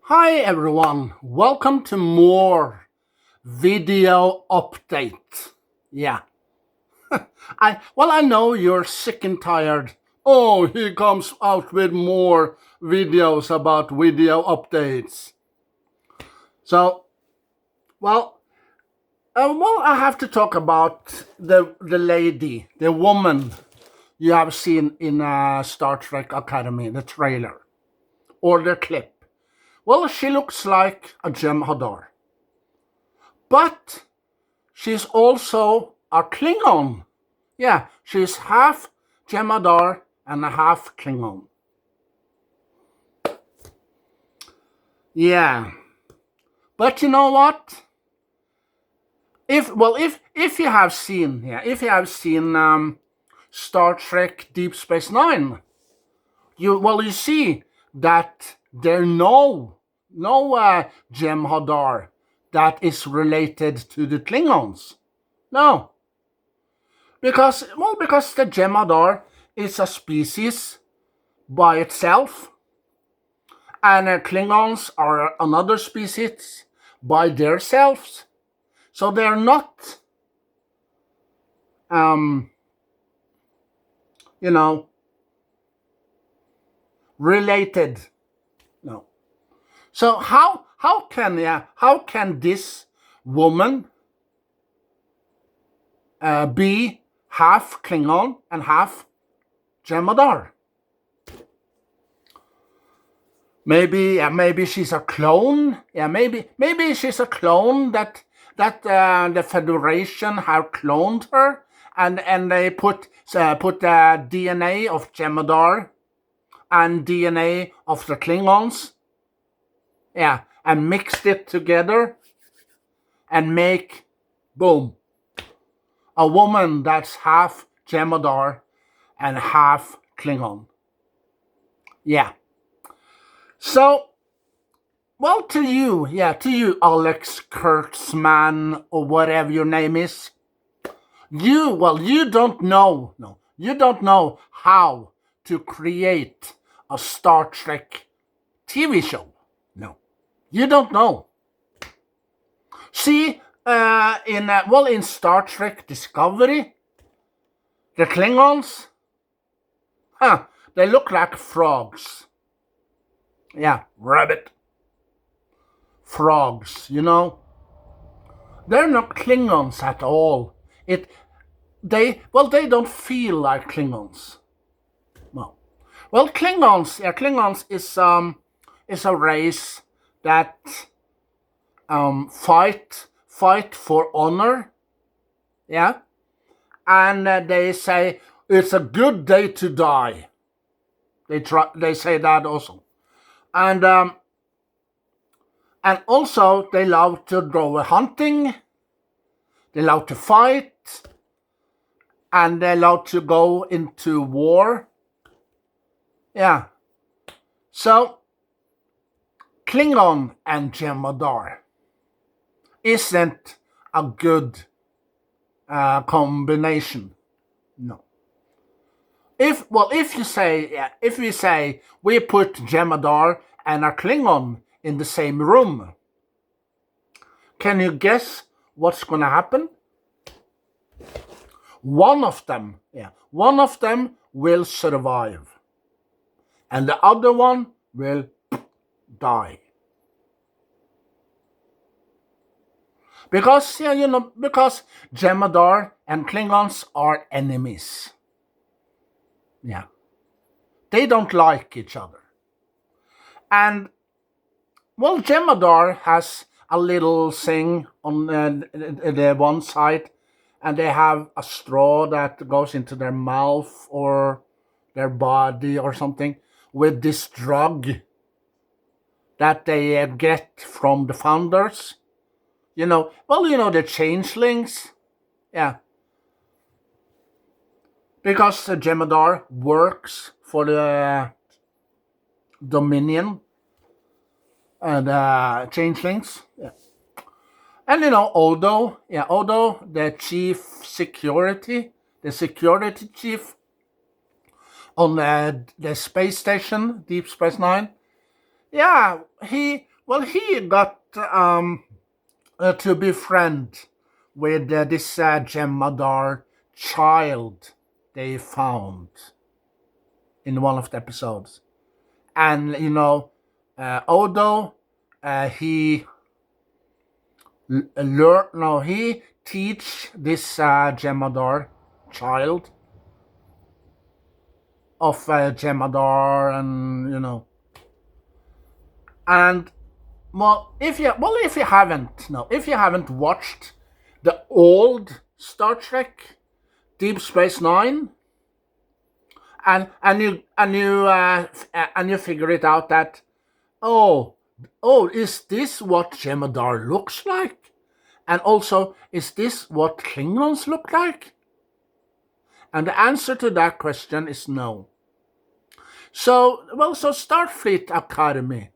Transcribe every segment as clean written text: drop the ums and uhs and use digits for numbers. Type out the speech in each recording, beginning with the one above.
Hi everyone, welcome to more video update. Yeah, I know you're sick and tired. Oh, he comes out with more videos about video updates. So, well, I have to talk about the lady, the woman you have seen in Star Trek Academy, the trailer or the clip. Well, she looks like a Gem Hadar, but she's also a Klingon. Yeah, she's half Jemadar and a half Klingon. Yeah, but you know what? If you have seen Star Trek Deep Space Nine, you see that there no Jem'Hadar that is related to the Klingons. No, because the Jem'Hadar is a species by itself, and Klingons are another species by themselves. So they're not, um, you know, related. No. So how can this woman be half Klingon and half Jem'Hadar? Maybe she's a clone. Yeah, maybe she's a clone that the Federation have cloned her, and they put the DNA of Jem'Hadar and DNA of the Klingons. Yeah, and mixed it together and make boom a woman that's half Jem'Hadar and half Klingon. Yeah. So, well, to you, Alex Kurtzman, or whatever your name is, you don't know, no, you don't know how to create a Star Trek TV show. No, you don't know. See, in Star Trek Discovery, the Klingons, they look like frogs. Yeah, rabbit. Frogs, they're not Klingons at all. They don't feel like Klingons. No. Well, Klingons is a race that fight for honor. Yeah, and they say it's a good day to die. They say that also, and also they love to go hunting. They love to fight, and they love to go into war. Yeah. So, Klingon and Jem'Hadar isn't a good combination. No. If we say we put Jem'Hadar and a Klingon in the same room, can you guess what's gonna happen? One of them will survive, and the other one will die. Because Jem'Hadar and Klingons are enemies. Yeah, they don't like each other, and well, Jem'Hadar has a little thing on the one side, and they have a straw that goes into their mouth or their body or something with this drug that they get from the founders. The changelings. Yeah. Because the Jem'Hadar works for the Dominion and changelings. Yeah. And Odo, the security chief on the space station, Deep Space Nine. Yeah, he well, he got to befriend with this Jemadar child they found in one of the episodes. And, Odo, he learned, no, he teach this Jemadar child of Jemadar, and, and if you haven't watched the old Star Trek Deep Space Nine, and you figure it out that oh, is this what Jemadar looks like, and also is this what Klingons look like? And the answer to that question is no. So Starfleet Academy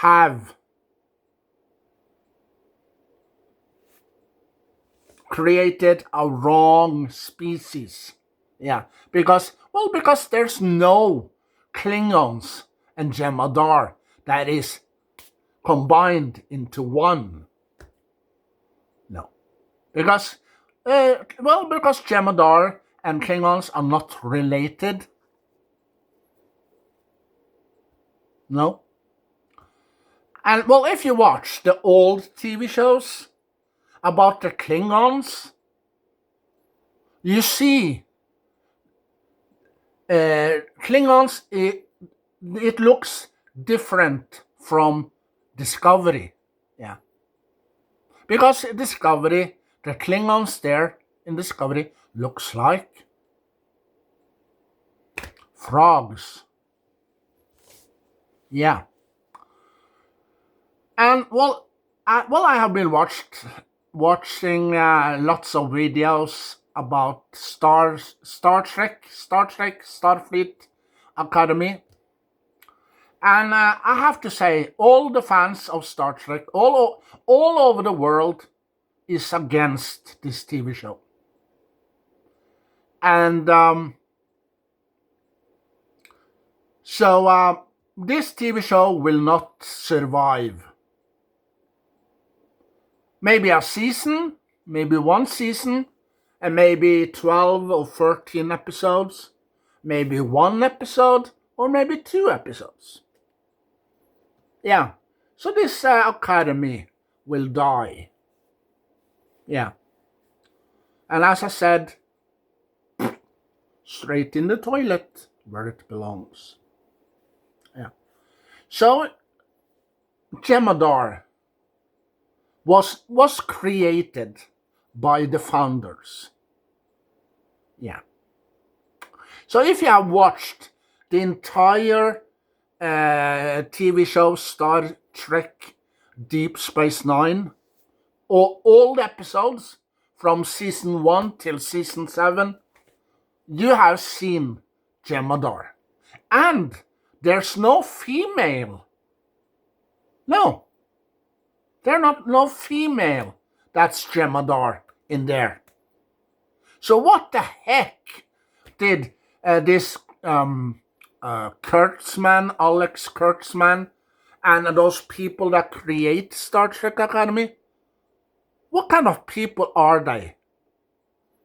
have created a wrong species. Yeah, because there's no Klingons and Jemadar that is combined into one. No, because Jemadar and Klingons are not related. No. And if you watch the old TV shows about the Klingons, you see Klingons, it looks different from Discovery. Yeah. Because Discovery, the Klingons there in Discovery looks like frogs. Yeah. And I have been watching lots of videos about Star Trek, Starfleet Academy, and I have to say, all the fans of Star Trek all over the world is against this TV show, and so this TV show will not survive. Maybe a season, maybe one season, and maybe 12 or 13 episodes, maybe one episode, or maybe 2 episodes. Yeah, so this academy will die. Yeah. And as I said, straight in the toilet where it belongs. Yeah. So, Jemadar was created by the founders. Yeah. So if you have watched the entire TV show Star Trek Deep Space Nine, or all the episodes from season 1 till season 7, you have seen Jemadar. And there's no female. No. There's no female that's Jemadar in there. So what the heck did this Kurtzman, Alex Kurtzman, and those people that create Star Trek Academy, what kind of people are they?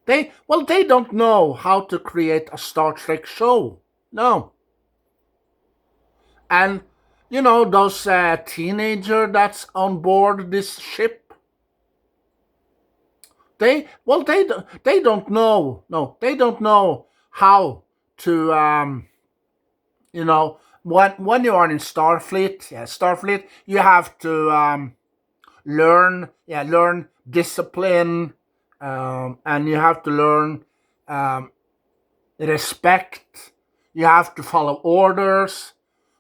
They don't know how to create a Star Trek show. No. And those teenager that's on board this ship, they don't know. No, they don't know how to when you are in Starfleet, you have to learn discipline, and you have to learn respect. You have to follow orders.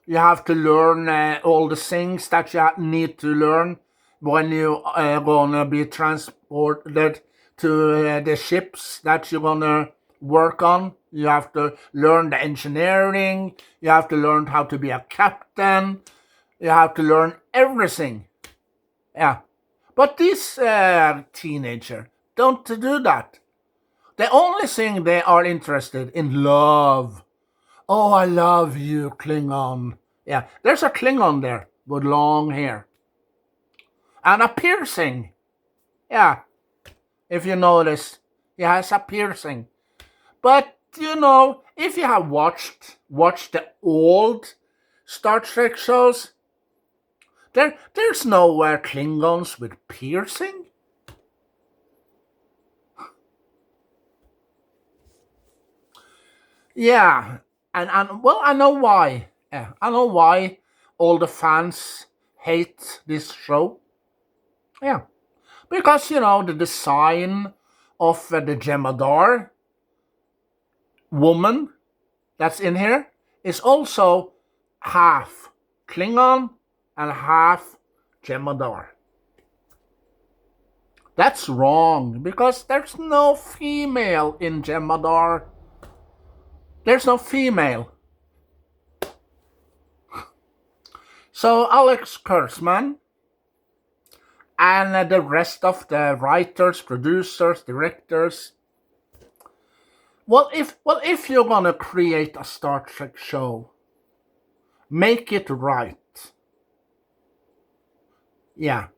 You have to learn all the things that you need to learn when you are gonna be transported to the ships that you're gonna work on. You have to learn the engineering. You have to learn how to be a captain. You have to learn everything. Yeah. But these teenagers don't do that. The only thing they are interested in love. Oh, I love you, Klingon. Yeah, there's a Klingon there. with long hair. And a piercing. Yeah, if you notice, he has a piercing. But, if you have watched the old Star Trek shows, there's nowhere Klingons with piercing. Yeah, and well, I know why. Yeah, I know why all the fans hate this show. Yeah, because the design of the Jemadar woman that's in here is also half Klingon and half Jemadar. That's wrong because there's no female in Jemadar. There's no female. So Alex Kurtzman and the rest of the writers, producers, directors. If you're gonna create a Star Trek show, make it right. Yeah.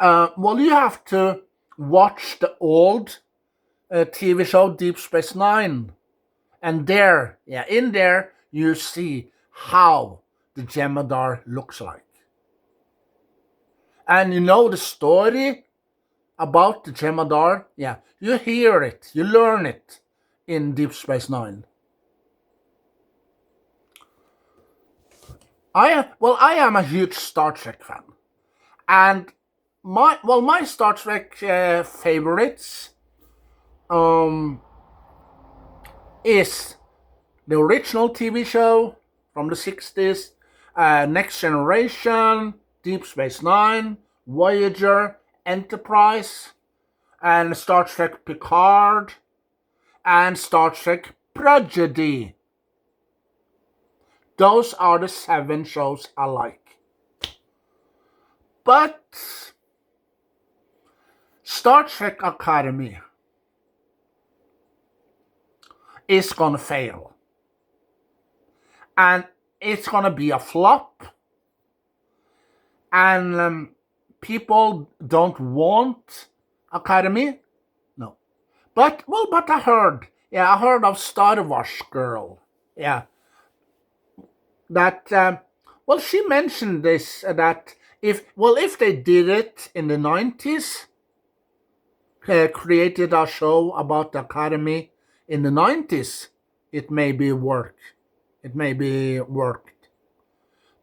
You have to watch the old TV show Deep Space Nine, and in there you see how the Jemadar looks like, and the story about the Jemadar. Yeah, you hear it, you learn it in Deep Space Nine. I am a huge Star Trek fan, and my Star Trek favorites is the original TV show from the 60s, Next Generation, Deep Space Nine, Voyager, Enterprise, and Star Trek Picard, and Star Trek Prodigy. Those are the 7 shows I like. But Star Trek Academy is gonna fail. And it's gonna be a flop. And people don't want Academy. No. But I heard. Yeah, I heard of Star Wars Girl. Yeah. That, she mentioned this, that if they did it in the 90s, created a show about the Academy in the 90s, it may be worked.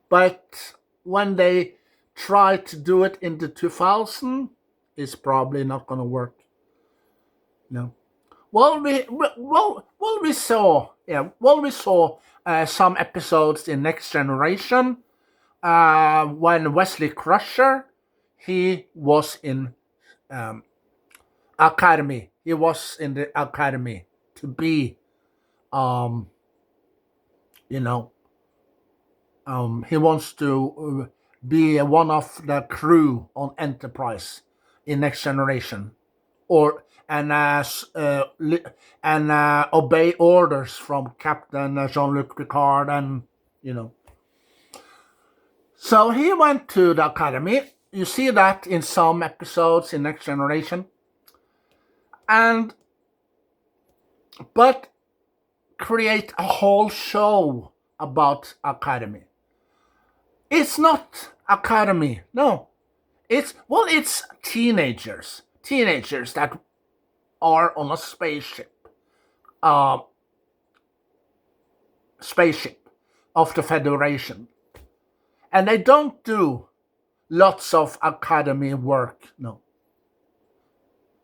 But when they try to do it in the 2000, it's probably not going to work. No. We saw some episodes in Next Generation when Wesley Crusher, he was in Academy. He was in the Academy to be, he wants to be one of the crew on Enterprise in Next Generation, and obey orders from Captain Jean-Luc Picard, and So he went to the Academy. You see that in some episodes in Next Generation, but create a whole show about Academy. It's not Academy, no. It's teenagers that are on a spaceship of the Federation, and they don't do lots of Academy work. No,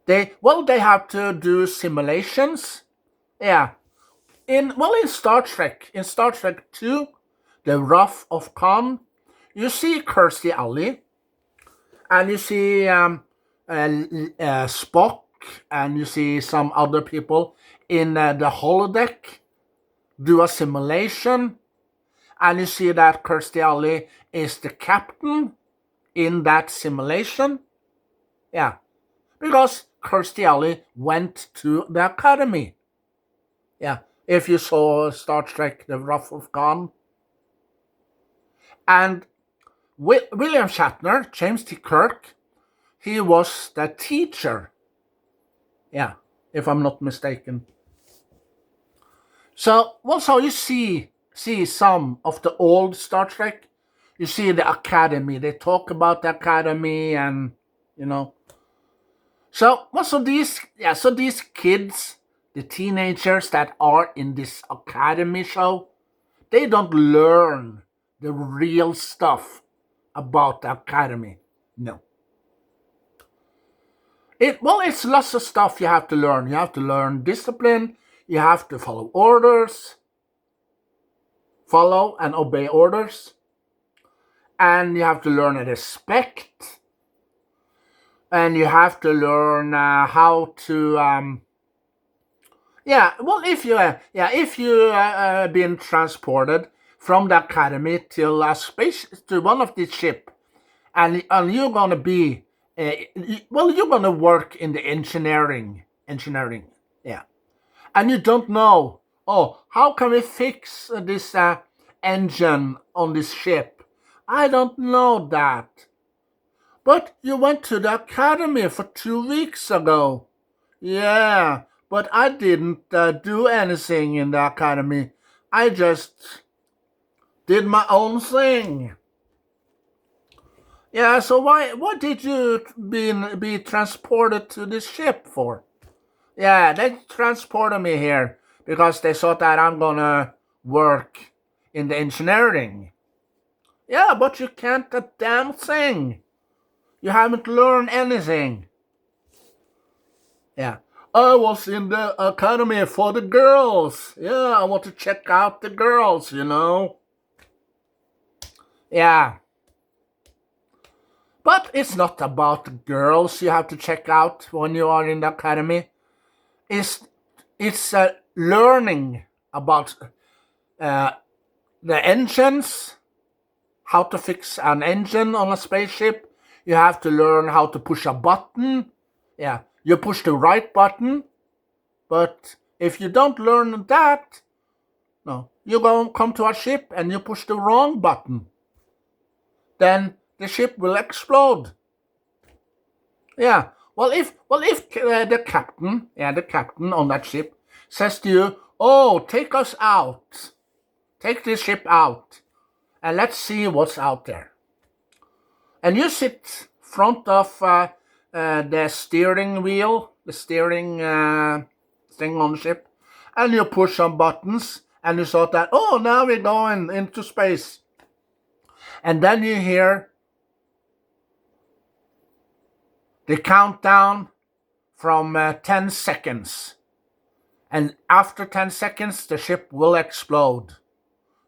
they have to do simulations. Yeah, in Star Trek 2, The Wrath of Khan, you see Kirstie Alley, and you see Spock, and you see some other people in the holodeck do a simulation, and you see that Kirstie Alley is the captain in that simulation. Yeah, because Kirstie Alley went to the Academy. Yeah, if you saw Star Trek The Wrath of Khan. And William Shatner, James T. Kirk, he was the teacher. Yeah, if I'm not mistaken. So also you see some of the old Star Trek. You see the Academy. They talk about the Academy, and you know. So also these kids, the teenagers that are in this Academy show, they don't learn the real stuff about the Academy. No. It's lots of stuff you have to learn. You have to learn discipline. You have to follow orders, follow and obey orders, and you have to learn respect, and you have to learn how to. If you been transported from the academy to a space to one of these ship, and you're gonna be, you're gonna work in the engineering, yeah, and you don't know, oh, how can we fix this engine on this ship? I don't know that. But you went to the academy for 2 weeks ago. Yeah, but I didn't do anything in the academy. I just did my own thing. Yeah, so what did you be transported to this ship for? Yeah, they transported me here because they thought that I'm gonna work in the engineering. Yeah, but you can't a damn thing. You haven't learned anything. Yeah. I was in the academy for the girls. Yeah, I want to check out the girls, you know. Yeah. But it's not about the girls you have to check out when you are in the academy. It's learning about uh, the engines, how to fix an engine on a spaceship. You have to learn how to push a button. Yeah, you push the right button, but if you don't learn that, no, you come to a ship and you push the wrong button. Then the ship will explode. Yeah. Well, if the captain on that ship says to you, "Oh, take us out, take this ship out, and let's see what's out there," and you sit front of the steering wheel, the steering thing on the ship, and you push some buttons, and you thought that, oh, now we're going into space, and then you hear the countdown from 10 seconds. And after 10 seconds, the ship will explode.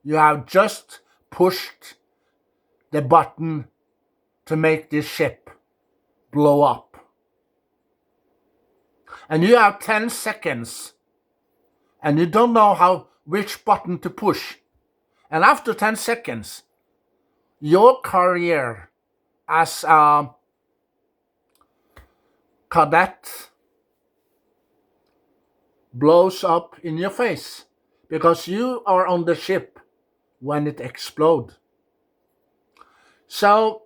You have just pushed the button to make this ship blow up. And you have 10 seconds. And you don't know which button to push. And after 10 seconds, your career as a cadet blows up in your face because you are on the ship when it explodes. So,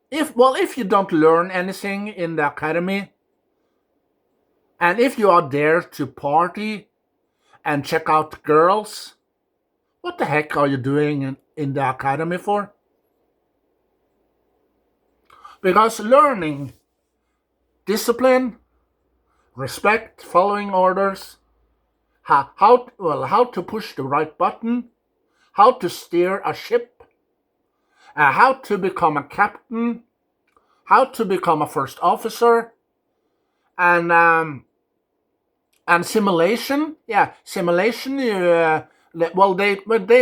if you don't learn anything in the academy, and if you are there to party and check out girls, what the heck are you doing in the academy for? Because learning discipline, respect, following orders, how to push the right button, how to steer a ship, how to become a captain, how to become a first officer, and simulation. Yeah, simulation. They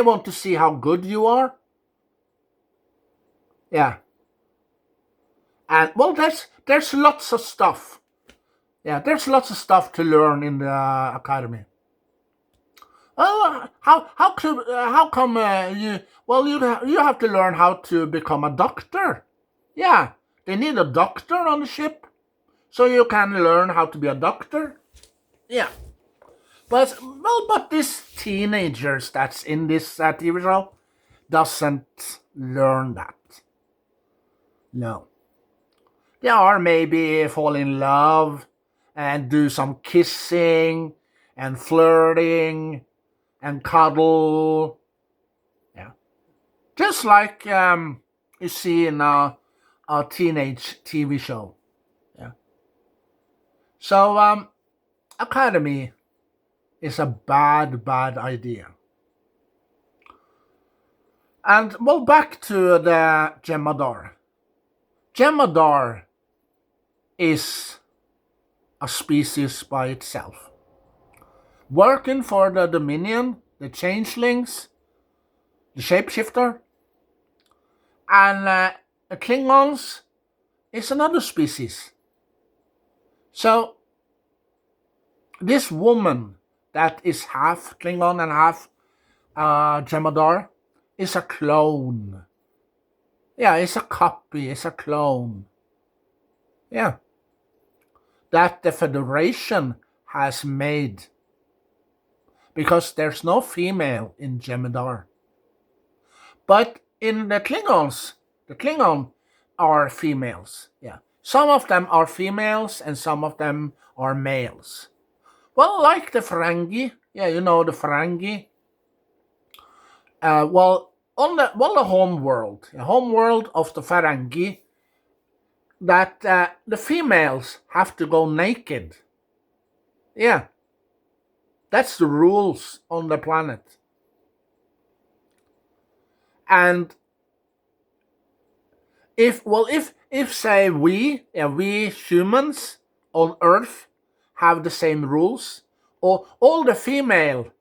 want to see how good you are. Yeah, and there's lots of stuff. Yeah, there's lots of stuff to learn in the academy. Oh, how come you have to learn how to become a doctor? Yeah, they need a doctor on the ship, so you can learn how to be a doctor. Yeah, but these teenagers that's in this TV show, doesn't learn that. No. They are maybe fall in love and do some kissing and flirting and cuddle. Yeah. Just like you see in a teenage TV show. Yeah. So Academy is a bad idea. And well, back to the Jemadar. Jemadar is a species by itself, working for the Dominion, the Changelings, the Shapeshifter, and the Klingons is another species. So this woman that is half Klingon and half Jemadar is a clone. Yeah, it's a copy, it's a clone. Yeah. That the Federation has made. Because there's no female in Jemadar. But in the Klingons, the Klingon are females. Yeah. Some of them are females and some of them are males. Well, like the Ferengi. Yeah, you know the Ferengi. On the home world of the Ferengi, that the females have to go naked. Yeah, that's the rules on the planet. And if say we humans on Earth have the same rules, or all the females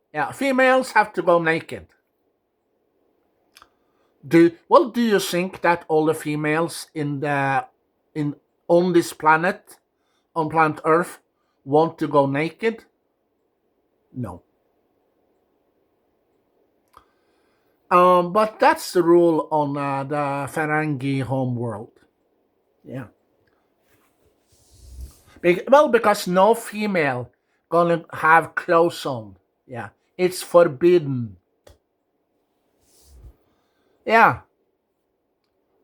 have to go naked. Do you think that all the females on this planet, on planet Earth, want to go naked? No. But that's the rule on the Ferengi homeworld. Yeah. Because no female gonna have clothes on. Yeah. It's forbidden. Yeah.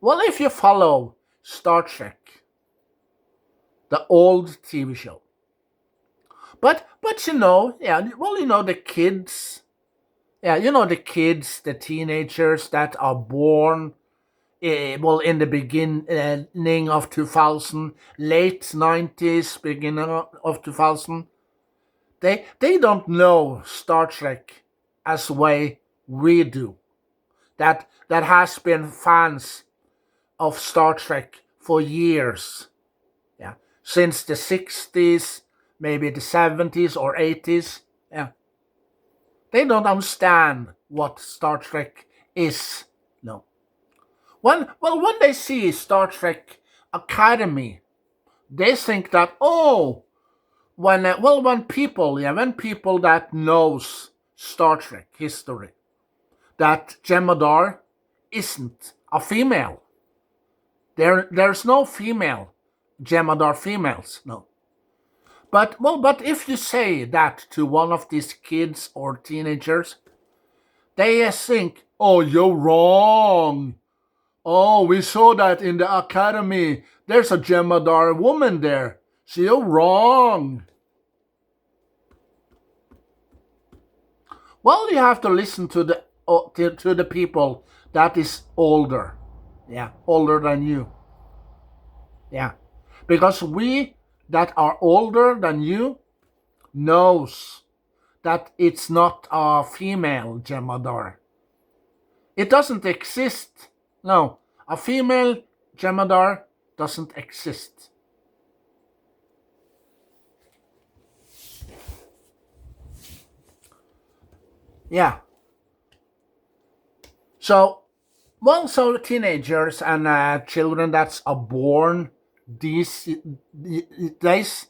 Well, if you follow Star Trek, the old TV show. But the kids. Yeah, the kids, the teenagers that are born in the beginning of 2000, late 90s, beginning of 2000, they don't know Star Trek as the way we do. That has been fans of Star Trek for years. Yeah, since the 60s, maybe the 70s or 80s. Yeah. They don't understand what Star Trek is. No. When they see Star Trek Academy, they think that when people that knows Star Trek history, that Jemadar isn't a female. There's no female Jemadar females. No. But if you say that to one of these kids or teenagers, they think, "Oh, you're wrong. Oh, we saw that in the academy. There's a Jemadar woman there. So you're wrong." Well, you have to listen to the people that is older. Yeah, older than you. Yeah. Because we that are older than you knows that it's not a female Jemadar. It doesn't exist. No, a female Jemadar doesn't exist. Yeah. So teenagers and children that are born these days,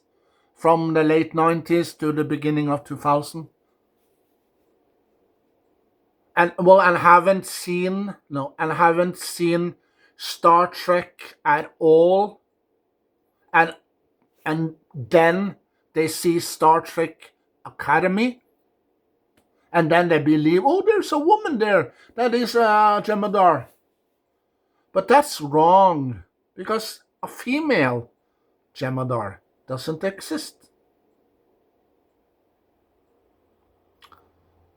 from the late 90s to the beginning of 2000, and haven't seen Star Trek at all, and then they see Star Trek Academy, And then they believe, oh, there's a woman there. That is Jemadar. But that's wrong, because a female Jemadar doesn't exist.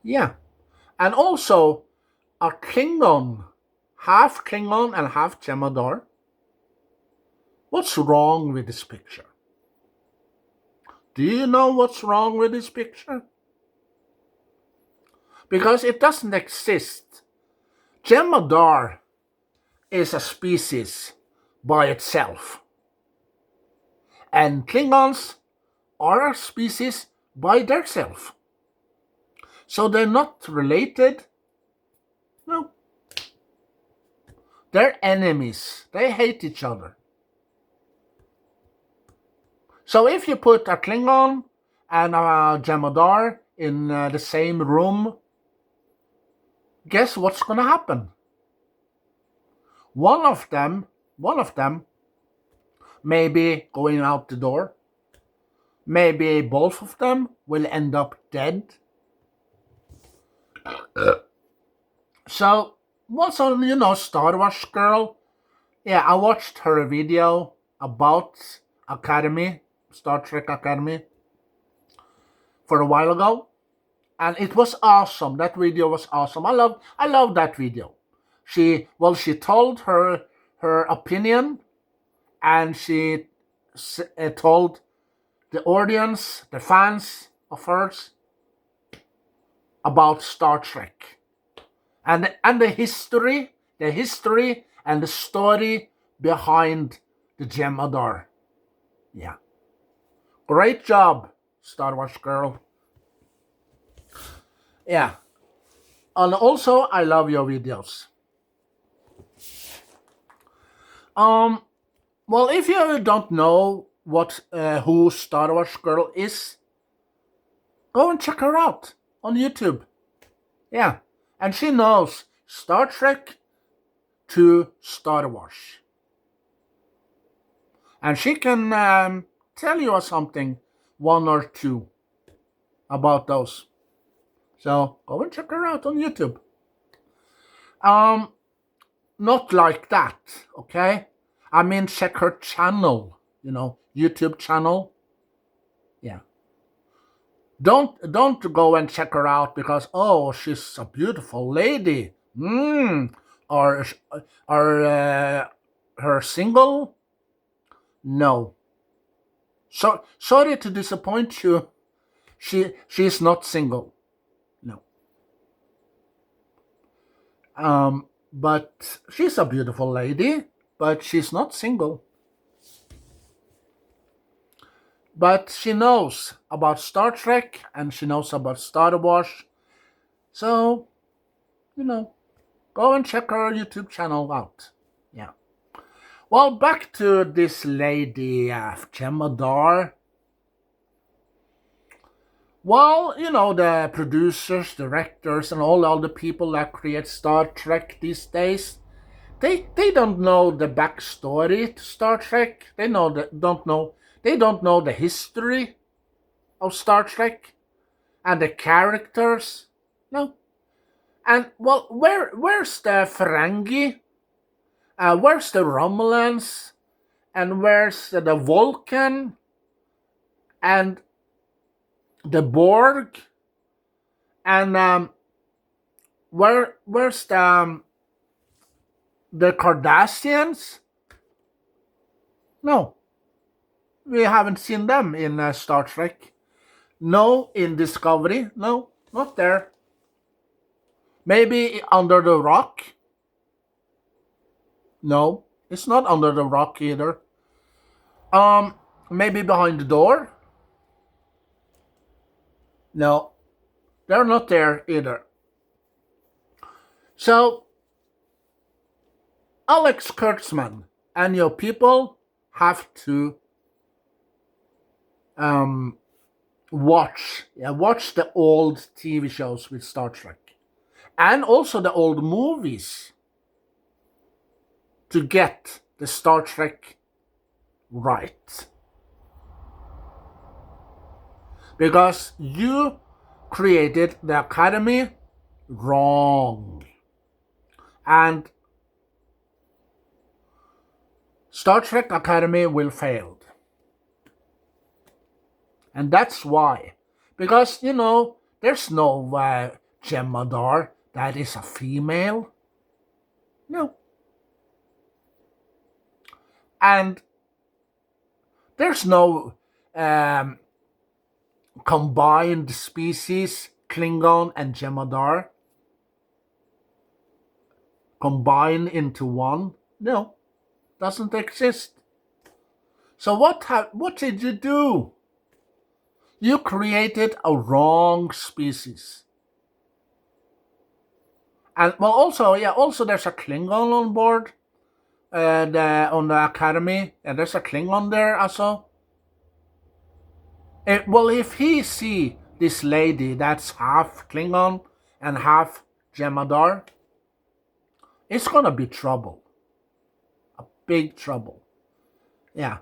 Yeah. And also, a Klingon, half Klingon and half Jemadar. What's wrong with this picture? Do you know what's wrong with this picture? Because it doesn't exist. Jemadar is a species by itself. And Klingons are a species by themselves. So they're not related. No. They're enemies. They hate each other. So if you put a Klingon and a Jemadar in the same room, guess what's going to happen? One of them may be going out the door. Maybe both of them will end up dead. So, what's on, Star Wars girl? Yeah, I watched her video about Academy, Star Trek Academy, for a while ago. And it was awesome. That video was awesome. I love that video. She told her opinion, and she told the audience, the fans of hers, about Star Trek, and the history and the story behind the Jemadar. Yeah, great job, Star Wars girl. Yeah, and also I love your videos. Well, if you don't know who Star Wars girl is, go and check her out on YouTube. Yeah, and she knows Star Trek to Star Wars, and she can tell you something, one or two, about those. So go and check her out on YouTube. Not like that, okay? I mean, check her channel, YouTube channel. Yeah. Don't go and check her out because, oh, she's a beautiful lady. Or her single? No. So sorry to disappoint you. She's not single. No. But she's a beautiful lady, but she's not single. But she knows about Star Trek and she knows about Star Wars. So, go and check her YouTube channel out. Yeah. Well, back to this lady, Jemadar. Well, the producers, directors, and all the people that create Star Trek these days, they don't know the backstory to Star Trek. They don't know the history of Star Trek and the characters. No. And well, where's the Ferengi? Where's the Romulans? And where's the Vulcan? And the Borg? And where's the Cardassians? No, we haven't seen them in Star Trek. No, in Discovery. No, not there. Maybe under the rock? No, it's not under the rock either. Maybe behind the door? No, they're not there either. So, Alex Kurtzman and your people have to watch the old TV shows with Star Trek, and also the old movies, to get the Star Trek right. Because you created the Academy wrong. And Star Trek Academy will fail. And that's why. Because, there's no Hadar that is a female. No. And there's no combined species, Klingon and Hadar, combined into one. No, doesn't exist. So what did you do? You created a wrong species. And also there's a Klingon on board, on the Academy, and there's a Klingon there also. If he see this lady that's half Klingon and half Hadar, it's gonna be trouble. A big trouble. Yeah.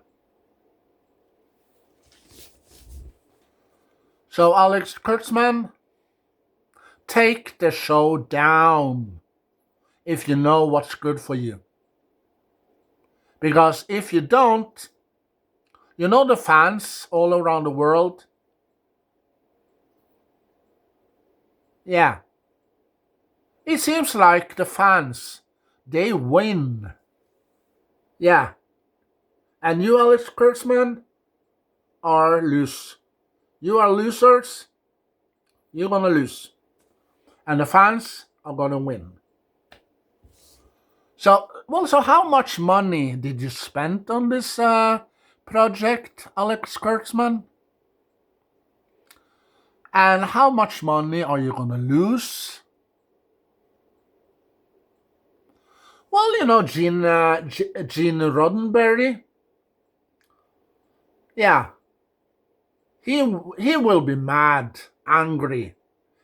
So Alex Kurtzman, take the show down if you know what's good for you. Because if you don't, the fans all around the world, yeah, it seems like the fans, they win. Yeah. And you, Alex Kurtzman, are loose. You are losers. You're gonna lose. And the fans are gonna win. So how much money did you spend on this project, Alex Kurtzman? And how much money are you gonna lose? Well, Gene Roddenberry, yeah, he will be mad, angry,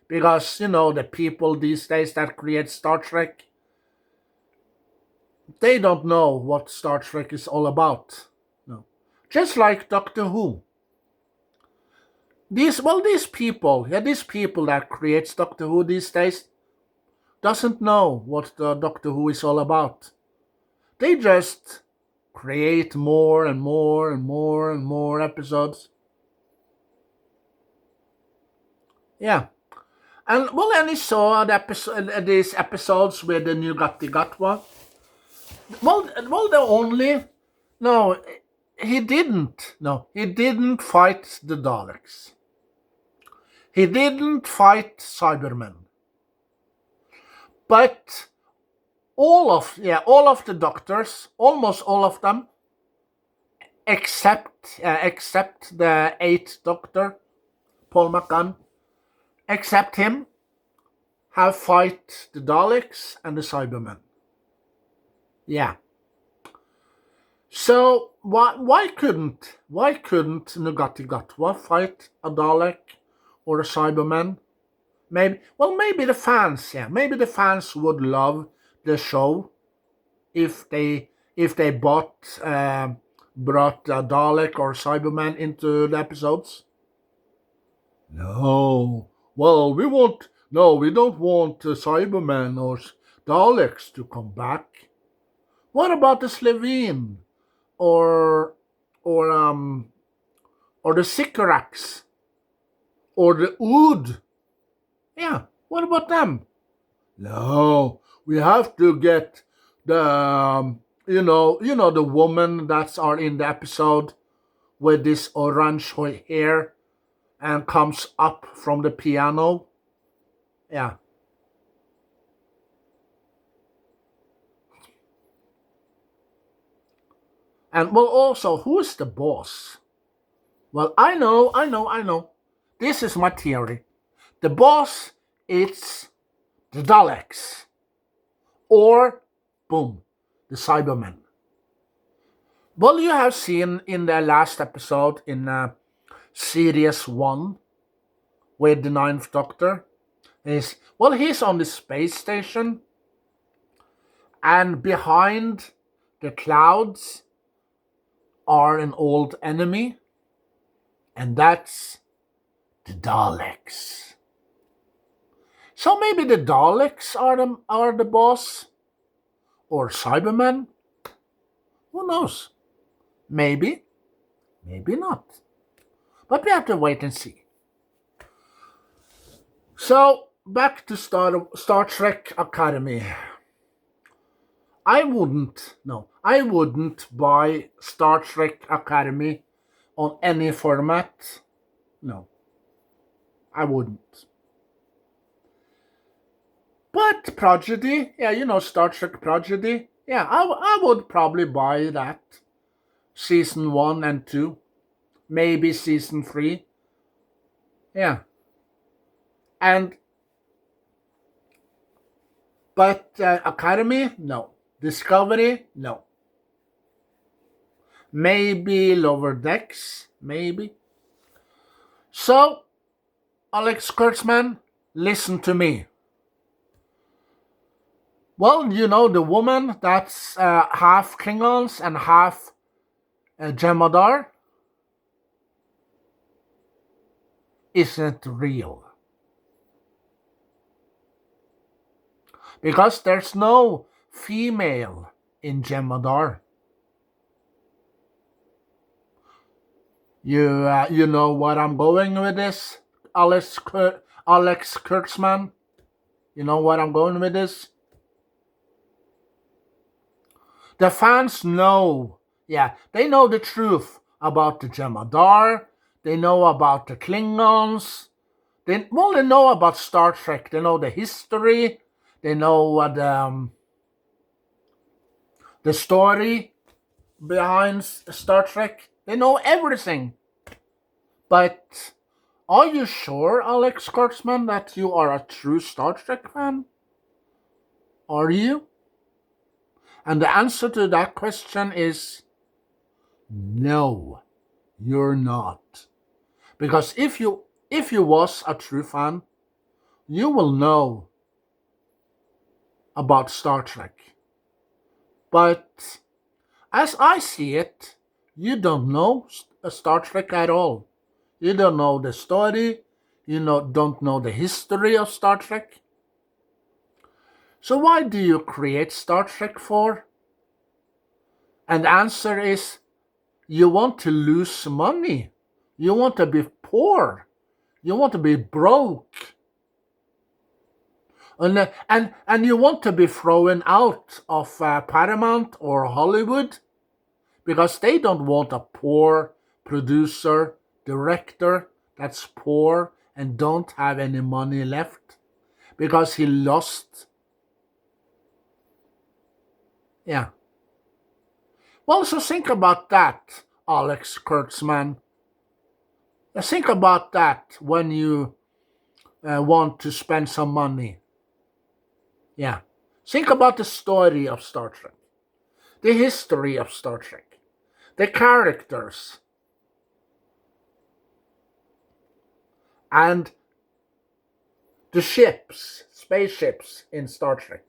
because the people these days that create Star Trek, they don't know what Star Trek is all about. No, just like Doctor Who. These people that create Doctor Who these days doesn't know what the Doctor Who is all about. They just create more and more and more and more episodes. Yeah. And he saw these episodes with the new Gatwa. He didn't. No, he didn't fight the Daleks. He didn't fight Cybermen. But all of the doctors, almost all of them, except the 8th Doctor, Paul McGann, except him, have fight the Daleks and the Cybermen. Yeah. So why couldn't Nugati Gatwa fight a Dalek or a Cyberman? Maybe the fans, maybe the fans would love the show if they brought a Dalek or Cyberman into the episodes. No, we don't want Cybermen or Daleks to come back. What about the Slevene or the Sycorax or the Ood? Yeah, what about them? No, we have to get the the woman that's are in the episode with this orange hair and comes up from the piano. Yeah. And also, who is the boss? Well, I know. This is my theory. The boss is the Daleks. Or, boom, the Cybermen. Well, you have seen in the last episode in Series 1 with the 9th Doctor, he's on the space station, and behind the clouds are an old enemy, and that's the Daleks. So maybe the Daleks are the boss, or Cybermen. Who knows? Maybe, maybe not. But we have to wait and see. So back to Star Trek Academy. I wouldn't buy Star Trek Academy on any format. No, I wouldn't. But Prodigy, yeah, Star Trek Prodigy, yeah, I would probably buy that. Season 1 and 2, maybe season 3, yeah. And, but Academy, no. Discovery, no. Maybe Lower Decks, maybe. So, Alex Kurtzman, listen to me. Well, the woman that's half Klingons and half Jemadar isn't real. Because there's no female in Jemadar. You know what I'm going with this, Alex Kurtzman? You know what I'm going with this? The fans know, they know the truth about the Jemadar. They know about the Klingons. They know about Star Trek. They know the history. They know what the story behind Star Trek. They know everything. But are you sure, Alex Kurtzman, that you are a true Star Trek fan? Are you? And the answer to that question is no, you're not. Because if you was a true fan, you will know about Star Trek. But as I see it, you don't know Star Trek at all. You don't know the story. You don't know the history of Star Trek. So why do you create Star Trek for? And the answer is, you want to lose money. You want to be poor. You want to be broke. And you want to be thrown out of Paramount or Hollywood because they don't want a poor producer, director that's poor and don't have any money left because he lost. Yeah. Well, so think about that, Alex Kurtzman. Think about that when you want to spend some money. Yeah. Think about the story of Star Trek, the history of Star Trek, the characters, and the spaceships in Star Trek.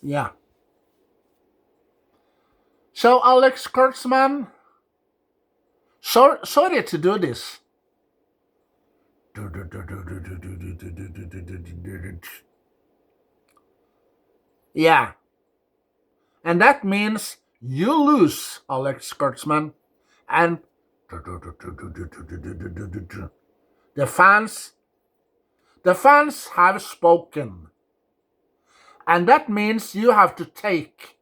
Yeah. So, Alex Kurtzman, sorry to do this. Yeah. And that means you lose, Alex Kurtzman. And the fans have spoken. And that means you have to take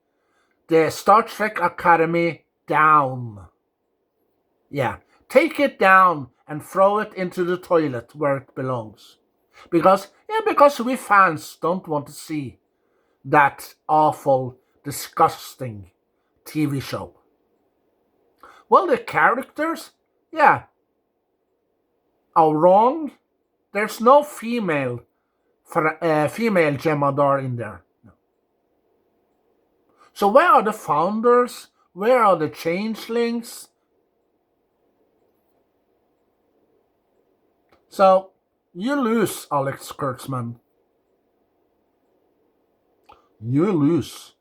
the Star Trek Academy down. Yeah, take it down and throw it into the toilet where it belongs. Because we fans don't want to see that awful, disgusting TV show. Well, the characters, are wrong. There's no female Jemadar in there. No. So where are the founders? Where are the changelings? So you lose, Alex Kurtzman. You lose.